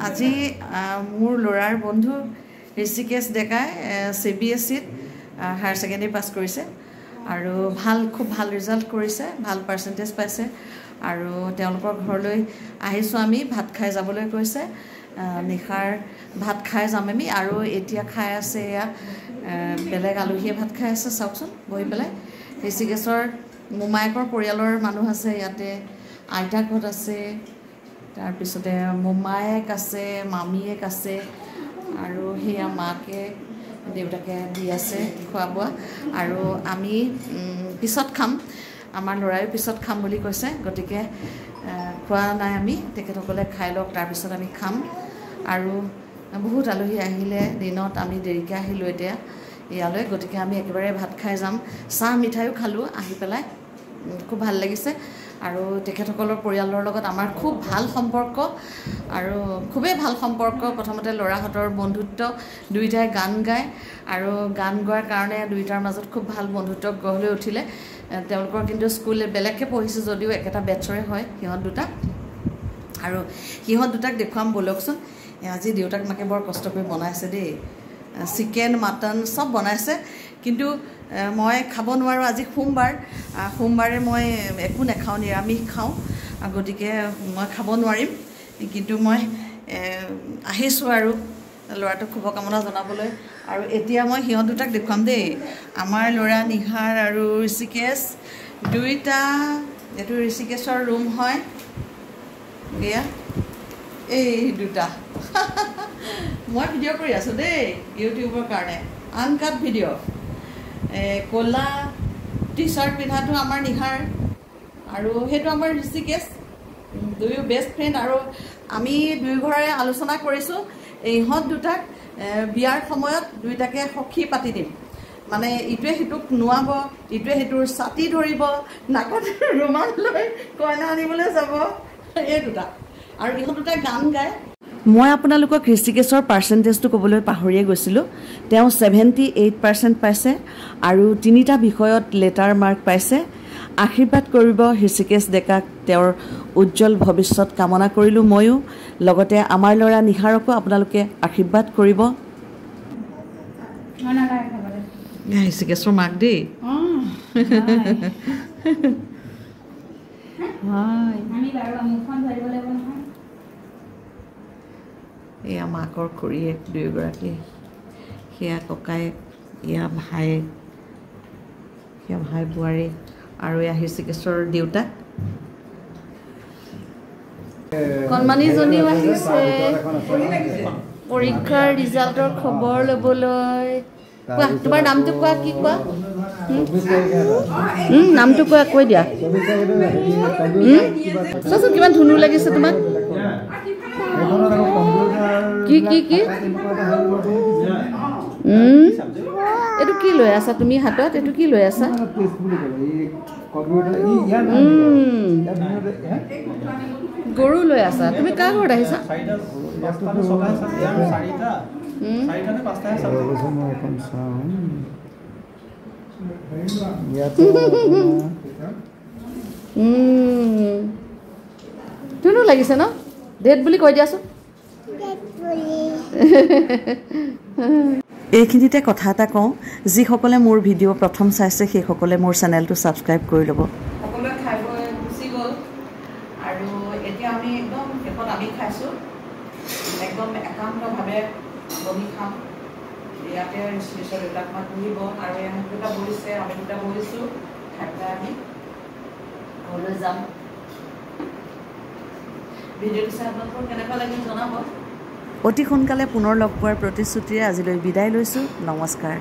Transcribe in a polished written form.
আজি মোৰ ল'ৰাৰ বন্ধু ঋষিকেশ ডেকাই CBSE হায়াৰ ছেকেণ্ডেৰী পাছ কৰিছে আৰু খুব ভাল ৰিজাল্ট কৰিছে, ভাল পাৰ্চেণ্টেজ পাইছে আৰু তেওঁলোকৰ ঘৰলৈ আহিছোঁ আমি। ভাত খাই যাবলৈ কৈছে, নিশাৰ ভাত খাই যাম আমি। আৰু এতিয়া খাই আছে এয়া বেলেগ আলহীয়ে ভাত খাই আছে, চাওকচোন বহি পেলাই। ঋষিকেশৰ মোমায়েকৰ পৰিয়ালৰ মানুহ আছে ইয়াতে, আইতাকহঁত আছে, তাৰপিছতে মোমায়েক আছে, মামীয়েক আছে আৰু সেয়া মাকে দেউতাকে দি আছে খোৱা বোৱা। আৰু আমি পিছত খাম, আমাৰ ল'ৰায়ো পিছত খাম বুলি কৈছে, গতিকে খোৱা নাই আমি, তেখেতসকলে খাই লওক, তাৰপিছত আমি খাম। আৰু বহুত আলহী আহিলে, দিনত আমি দেৰিকৈ আহিলোঁ এতিয়া ইয়ালৈ, গতিকে আমি একেবাৰে ভাত খাই যাম। চাহ মিঠাইও খালোঁ আহি পেলাই, খুব ভাল লাগিছে। আৰু তেখেতসকলৰ পৰিয়ালৰ লগত আমাৰ খুব ভাল সম্পৰ্ক আৰু খুবেই ভাল সম্পৰ্ক। প্ৰথমতে ল'ৰাহঁতৰ বন্ধুত্ব, দুয়োটাই গান গায় আৰু গান গোৱাৰ কাৰণে দুয়োটাৰ মাজত খুব ভাল বন্ধুত্ব গঢ় লৈ উঠিলে। তেওঁলোকৰ কিন্তু স্কুল বেলেগকৈ পঢ়িছে যদিও একেটা বেটছৰে হয় সিহঁত দুটা। আৰু সিহঁত দুটাক দেখুৱাম বলকচোন। আজি দেউতাক মাকে বৰ কষ্ট কৰি বনাইছে দেই, চিকেন মাটন চব বনাইছে, কিন্তু মই খাব নোৱাৰোঁ। আজি সোমবাৰে মই একো নাখাওঁ, নিৰামিষ খাওঁ, গতিকে মই খাব নোৱাৰিম। কিন্তু মই আহিছোঁ আৰু ল'ৰাটোক শুভকামনা জনাবলৈ। আৰু এতিয়া মই সিহঁত দুটাক দেখুৱাম দেই, আমাৰ ল'ৰা নিহাৰ আৰু ঋষিকেশ দুইটা। এইটো ঋষিকেশৰ ৰুম হয়, এয়া এই দুটা। মই ভিডিঅ' কৰি আছোঁ দেই ইউটিউবৰ কাৰণে, আনকাট ভিডিঅ'। ক'লা টি চাৰ্ট পিন্ধাটো আমাৰ নিহাৰ আৰু সেইটো আমাৰ ঋষিকেশ, দুয়ো বেষ্ট ফ্ৰেণ্ড। আৰু আমি দুয়োঘৰে আলোচনা কৰিছোঁ ইহঁত দুটাক বিয়াৰ সময়ত দুয়োটাকে সখী পাতি দিম, মানে ইটোৱে সিটোক নোৱাব, ইটোৱে সিটোৰ ছাতি ধৰিব, নাকত ৰুমাল লৈ কইনা আনিবলৈ যাব, এই দুটা। আৰু ইহঁত দুটাই গান গায়। মই আপোনালোকক ঋষিকেশৰ পাৰ্চেণ্টেজটো ক'বলৈ পাহৰিয়ে গৈছিলোঁ। তেওঁ 78% পাইছে আৰু 3টা বিষয়ত লেটাৰ মাৰ্ক পাইছে। আশীৰ্বাদ কৰিব ঋষিকেশ ডেকাক, তেওঁৰ উজ্জ্বল ভৱিষ্যত কামনা কৰিলোঁ ময়ো। লগতে আমাৰ ল'ৰা নিহাৰকো আপোনালোকে আশীৰ্বাদ কৰিব। ঋষিকেশৰ মাক দেই, এয়া মাকৰ খুৰীয়েক দুয়োগৰাকী, সেয়া ককায়েক, এয়া ভায়েক, সেয়া ভাই বোৱাৰী, আৰু এয়া ঋষিকেশৰ দেউতাক। কণমানিজনীও আহিছে পৰীক্ষাৰ ৰিজাল্টৰ খবৰ ল'বলৈ। কোৱা, তোমাৰ নামটো কোৱা, কি কোৱা? নামটো কোৱা, কৈ দিয়া। চোৱাচোন কিমান ধুনু লাগিছে তোমাক। কি কি কি এইটো কি লৈ আছা তুমি হাতত? এইটো কি লৈ আছা? গৰু লৈ আছা তুমি? কাৰ ঘৰত আহিছা? ধুনু লাগিছে ন? ডেট বুলি কৈ দিয়াচোন। এইখিনিতে কথা এটা কওঁ, যিসকলে মোৰ ভিডিঅ' প্ৰথম চাইছে সেইসকলে মোৰ চেনেলটো ছাবস্ক্ৰাইব কৰি ল'ব। সকলোৱে খাই বৈ গুচি গ'ল আৰু এতিয়া আমি একদম শেষত আমি খাইছোঁ, একদম একান্তভাৱে বহি খাম। ইয়াতে ঋষিকেশৰ দেউতাক মাক বহিব আৰু এওঁ দুটা বহিছে, আমি দুটা বহিছোঁ। খাই পেলাই আমি ঘৰলৈ যাম। ভিডিঅ'টো চাই আপোনালোকৰ কেনেকুৱা লাগিল জনাব। অতি সোনকালে পুনৰ লগ পোৱাৰ প্ৰতিশ্ৰুতিৰে আজিলৈ বিদায় লৈছোঁ। নমস্কাৰ।